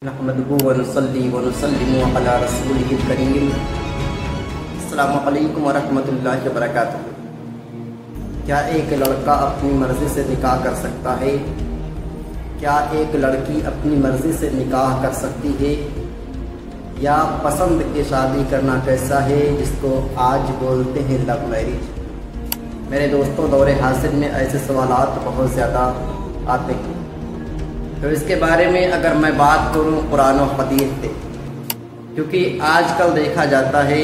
नहमदुहु व नुसल्ली व नुसल्लिमु अला रसूलिहिल करीम। अस्सलामु अलैकुम व रहमतुल्लाहि व बरकातुहू। क्या एक लड़का अपनी मर्ज़ी से निकाह कर सकता है? क्या एक लड़की अपनी मर्ज़ी से निकाह कर सकती है? या पसंद की शादी करना कैसा है, जिसको आज बोलते हैं लव मैरिज? मेरे दोस्तों, दौरे हासिल में ऐसे सवालात बहुत ज़्यादा आते हैं, तो इसके बारे में अगर मैं बात करूं कुरान और हदीस से, क्योंकि आजकल देखा जाता है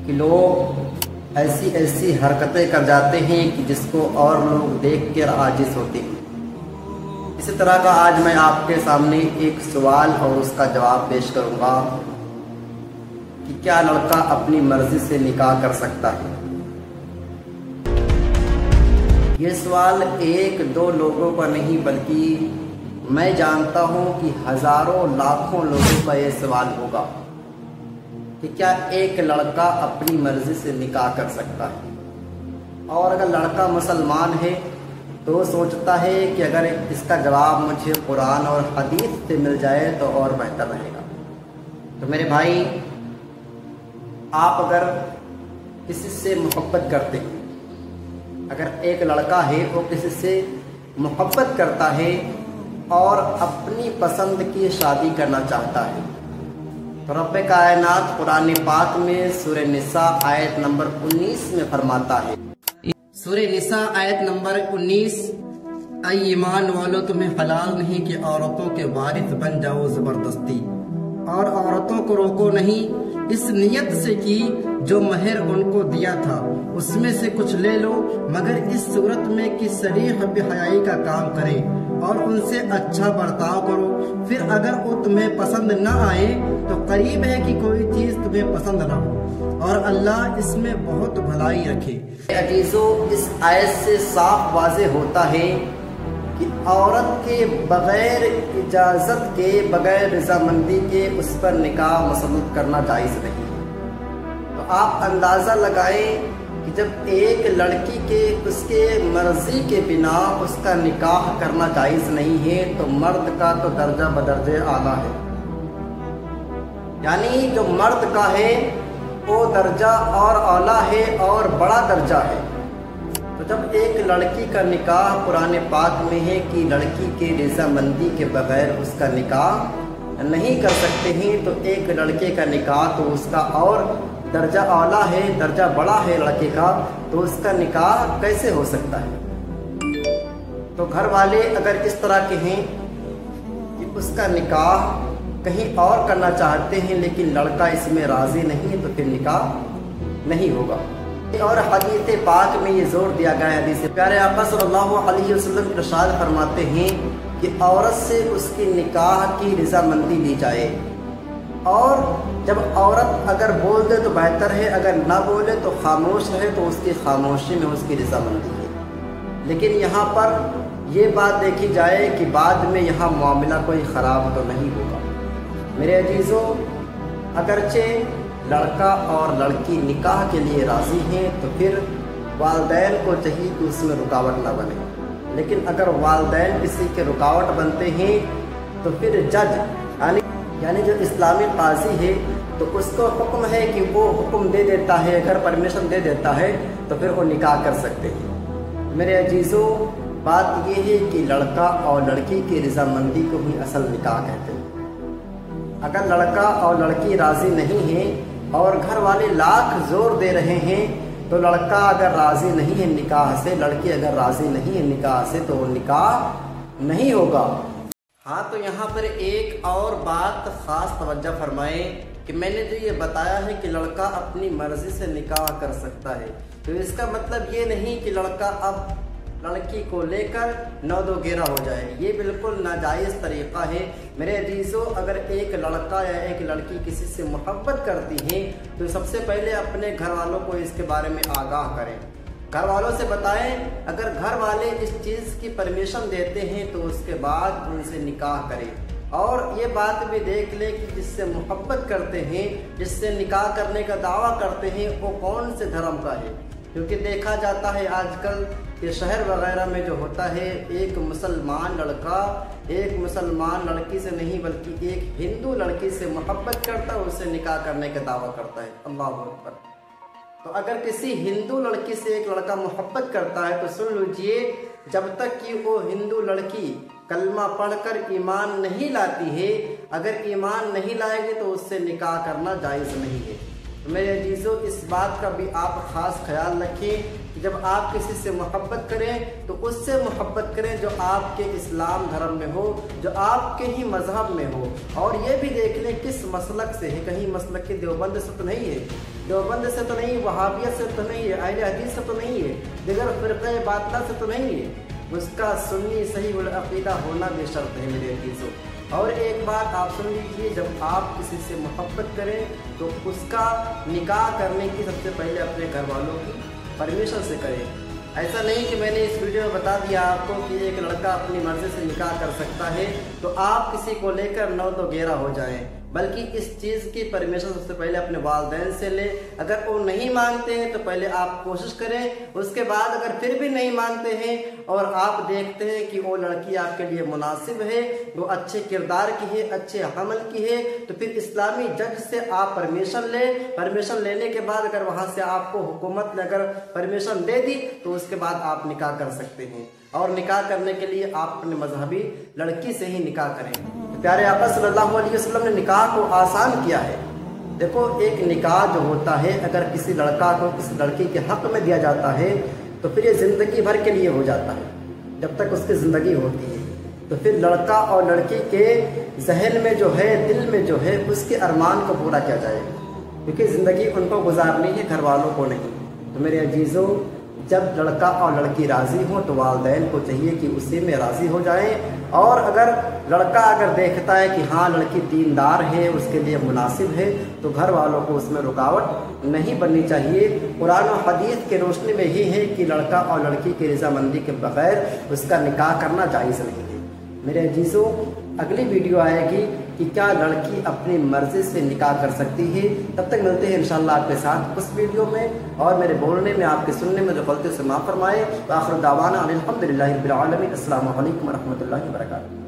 कि लोग ऐसी ऐसी हरकतें कर जाते हैं कि जिसको और लोग देख कर आजिज़ होते हैं। इसी तरह का आज मैं आपके सामने एक सवाल और उसका जवाब पेश करूंगा कि क्या लड़का अपनी मर्जी से निकाह कर सकता है। ये सवाल एक दो लोगों का नहीं, बल्कि मैं जानता हूं कि हजारों लाखों लोगों का ये सवाल होगा कि क्या एक लड़का अपनी मर्जी से निकाह कर सकता है। और अगर लड़का मुसलमान है तो सोचता है कि अगर इसका जवाब मुझे कुरान और हदीस से मिल जाए तो और बेहतर रहेगा। तो मेरे भाई, आप अगर किसी से मोहब्बत करते हैं, अगर एक लड़का है वो किसी से मोहब्बत करता है और अपनी पसंद की शादी करना चाहता है, तो रब्बे कायनात कुरान पाक में सूरह निसा आयत नंबर 19 में फरमाता है। सूरह निसा आयत नंबर 19, ऐ ईमान वालों, तुम्हें हलाल नहीं कि औरतों के वारिस बन जाओ जबरदस्ती, और औरतों को रोको नहीं इस नियत से कि जो महर उनको दिया था उसमें से कुछ ले लो, मगर इस सूरत में कि सरीह बेहयाई का काम करें और उनसे अच्छा बर्ताव करो। फिर अगर वो तुम्हें पसंद न आए तो करीब है कि कोई चीज तुम्हें पसंद न हो, और अल्लाह इसमें बहुत भलाई रखे। अजीजों, इस आयत से साफ वाज़ेह होता है कि औरत के बगैर इजाजत के, बगैर रजामंदी के उस पर निकाह मुसल्लत करना जायज़ नहीं। तो आप अंदाज़ा लगाएं कि जब एक लड़की के उसके मर्जी के बिना उसका निकाह करना जायज़ नहीं है, तो मर्द का तो दर्जा बदर्जे आला है। यानी जो मर्द का है वो दर्जा और आला है और बड़ा दर्जा है। तो जब एक लड़की का निकाह कुरान पाक में है कि लड़की के रज़ामंदी के बगैर उसका निकाह नहीं कर सकते हैं, तो एक लड़के का निकाह तो उसका और दर्जा आला है, दर्जा बड़ा है लड़के का, तो उसका निकाह कैसे हो सकता है। तो घर वाले अगर इस तरह के हैं कि उसका निकाह कहीं और करना चाहते हैं लेकिन लड़का इसमें राज़ी नहीं है, तो फिर निकाह नहीं होगा। और हदीस पाक में ये जोर दिया गया है, हदीस प्यारे आका सल्लल्लाहु अलैहि वसल्लम इरशाद फरमाते हैं कि औरत से उसकी निकाह की रज़ामंदी ली जाए, और जब औरत अगर बोल दे तो बेहतर है, अगर ना बोले तो खामोश रहे तो उसकी खामोशी में उसकी रज़ामंदी है। लेकिन यहाँ पर ये बात देखी जाए कि बाद में यहाँ मामला कोई ख़राब तो नहीं होगा। मेरे अजीज़ों, अगरचे लड़का और लड़की निकाह के लिए राज़ी हैं तो फिर वालिदैन को चाहिए कि उसमें रुकावट ना बने। लेकिन अगर वालिदैन किसी के रुकावट बनते हैं तो फिर जज यानी जो इस्लामी काजी है तो उसको हुक्म है कि वो हुक्म दे देता है, अगर परमिशन दे देता है तो फिर वो निकाह कर सकते हैं। मेरे अजीज़ों, बात ये है कि लड़का और लड़की की रज़ामंदी को ही असल निकाह कहते हैं। अगर लड़का और लड़की राज़ी नहीं है और घर वाले लाख जोर दे रहे हैं, तो लड़का अगर राज़ी नहीं है निकाह से, लड़की अगर राज़ी नहीं है निकाह से, तो वो निकाह नहीं होगा। हाँ, तो यहाँ पर एक और बात ख़ास तवज्जो फरमाएं कि मैंने जो ये बताया है कि लड़का अपनी मर्ज़ी से निकाह कर सकता है, तो इसका मतलब ये नहीं कि लड़का अब लड़की को लेकर नौ दो गेरा हो जाए। ये बिल्कुल नाजायज़ तरीक़ा है। मेरे अजीज़ों, अगर एक लड़का या एक लड़की किसी से मोहब्बत करती है तो सबसे पहले अपने घर वालों को इसके बारे में आगाह करें, घर वालों से बताएं। अगर घर वाले इस चीज़ की परमिशन देते हैं तो उसके बाद उनसे निकाह करें, और ये बात भी देख लें कि जिससे मोहब्बत करते हैं, जिससे निकाह करने का दावा करते हैं, वो कौन से धर्म का है, کیونکہ دیکھا جاتا ہے آج کل کہ شہر وغیرہ میں جو ہوتا ہے ایک مسلمان لڑکا ایک مسلمان لڑکی سے نہیں بلکہ ایک ہندو لڑکی سے محبت کرتا ہے، اس سے نکاح کرنے کا دعویٰ کرتا ہے۔ اللہ اکبر۔ تو اگر کسی ہندو لڑکی سے ایک لڑکا محبت کرتا ہے تو سن لیجئے، جب تک کہ وہ ہندو لڑکی کلمہ پڑھ کر ایمان نہیں لاتی ہے، اگر ایمان نہیں لائے گی تو اس سے نکاح کرنا جائز نہیں ہے۔ میرے عزیزو، اس بات کا بھی آپ خاص خیال رکھیں کہ جب آپ کسی سے محبت کریں تو اس سے محبت کریں جو آپ کے اسلام دھرم میں ہو، جو آپ کے ہی مذہب میں ہو، اور یہ بھی دیکھ لیں کس مسلک سے ہے، کہیں مسلک کی دیوبند سے تو نہیں ہے، دیوبند سے تو نہیں، وہابیت سے تو نہیں ہے، اہل حدیث سے تو نہیں ہے، دیگر فرقہ باطلہ سے تو نہیں ہے، اس کا سنی صحیح العقیدہ ہونا بھی شرط ہے میرے عزیزو۔ اور ایک بات آپ سن لیجیے، جب آپ کسی سے محبت کریں تو اس کا نکاح کرنے کی سب سے پہلے اپنے گھر والوں کی پرمیشن سے کریں۔ ایسا نہیں کہ میں نے اس ویڈیو میں بتا دیا آپ کو کہ ایک لڑکا اپنی مرضی سے نکاح کر سکتا ہے تو آپ کسی کو لے کر نو تو گیرہ ہو جائیں، بلکہ اس چیز کی پرمیشن سب سے پہلے اپنے والدین سے لیں۔ اگر وہ نہیں مانتے ہیں تو پہلے آپ کوشش کریں، اس کے بعد اگر پھر بھی نہیں مانتے ہیں اور آپ دیکھتے ہیں کہ وہ لڑکی آپ کے لیے مناسب ہے، وہ اچھے کردار کی ہے، اچھے عمل کی ہے، تو پھر اسلامی جج سے آپ پرمیشن لیں۔ پرمیشن لینے کے بعد اگر وہاں سے آپ کو حکومت نے اگر پرمیشن دے دی تو اس کے بعد آپ نکاح کر سکتے ہیں، اور نکاح کرنے کے لیے آپ اپنے مذہبی لڑکی سے ہی نکاح کریں۔ پیارے آقا صلی اللہ علیہ وسلم نے نکاح کو آسان کیا ہے۔ دیکھو، ایک نکاح جو ہوتا ہے اگر کسی لڑکا کو کسی لڑکی کے حق میں دیا جاتا ہے تو پھر یہ زندگی بھر کے لیے ہو جاتا ہے، جب تک اس کی زندگی ہوتی ہے۔ تو پھر لڑکا اور لڑکی کے ذہن میں جو ہے، دل میں جو ہے، اس کے ارمان کو پورا کیا جائے، کیونکہ زندگی ان کو گزارنی ہے، گھر والوں کو نہیں۔ تو میرے عزیزوں، جب لڑکا اور لڑکی راضی ہوں تو والدین کو چاہیے کہ اسی میں راضی ہو جائیں، اور اگر لڑکا دیکھتا ہے کہ ہاں لڑکی دیندار ہے، اس کے لیے مناسب ہے، تو گھر والوں کو اس میں رکاوٹ نہیں بننی چاہیے۔ قرآن و حدیث کے روشنی میں یہ ہے کہ لڑکا اور لڑکی کی رضامندی کے بغیر اس کا نکاح کرنا جائز نہیں ہے۔ میرے عزیزوں، اگلی ویڈیو آئے گی کہ کیا لڑکی اپنی مرضی سے نکاح کر سکتی ہے۔ تب تک ملتے ہیں انشاءاللہ آپ کے ساتھ اس ویڈیو میں، اور میرے بولنے میں، آپ کے سننے میں جو غلطی سے معاف فرمائے۔ وآخر دعوانا ان الحمدللہ رب العالمین۔ السلام علیکم ورحمۃ اللہ وبرکاتہ۔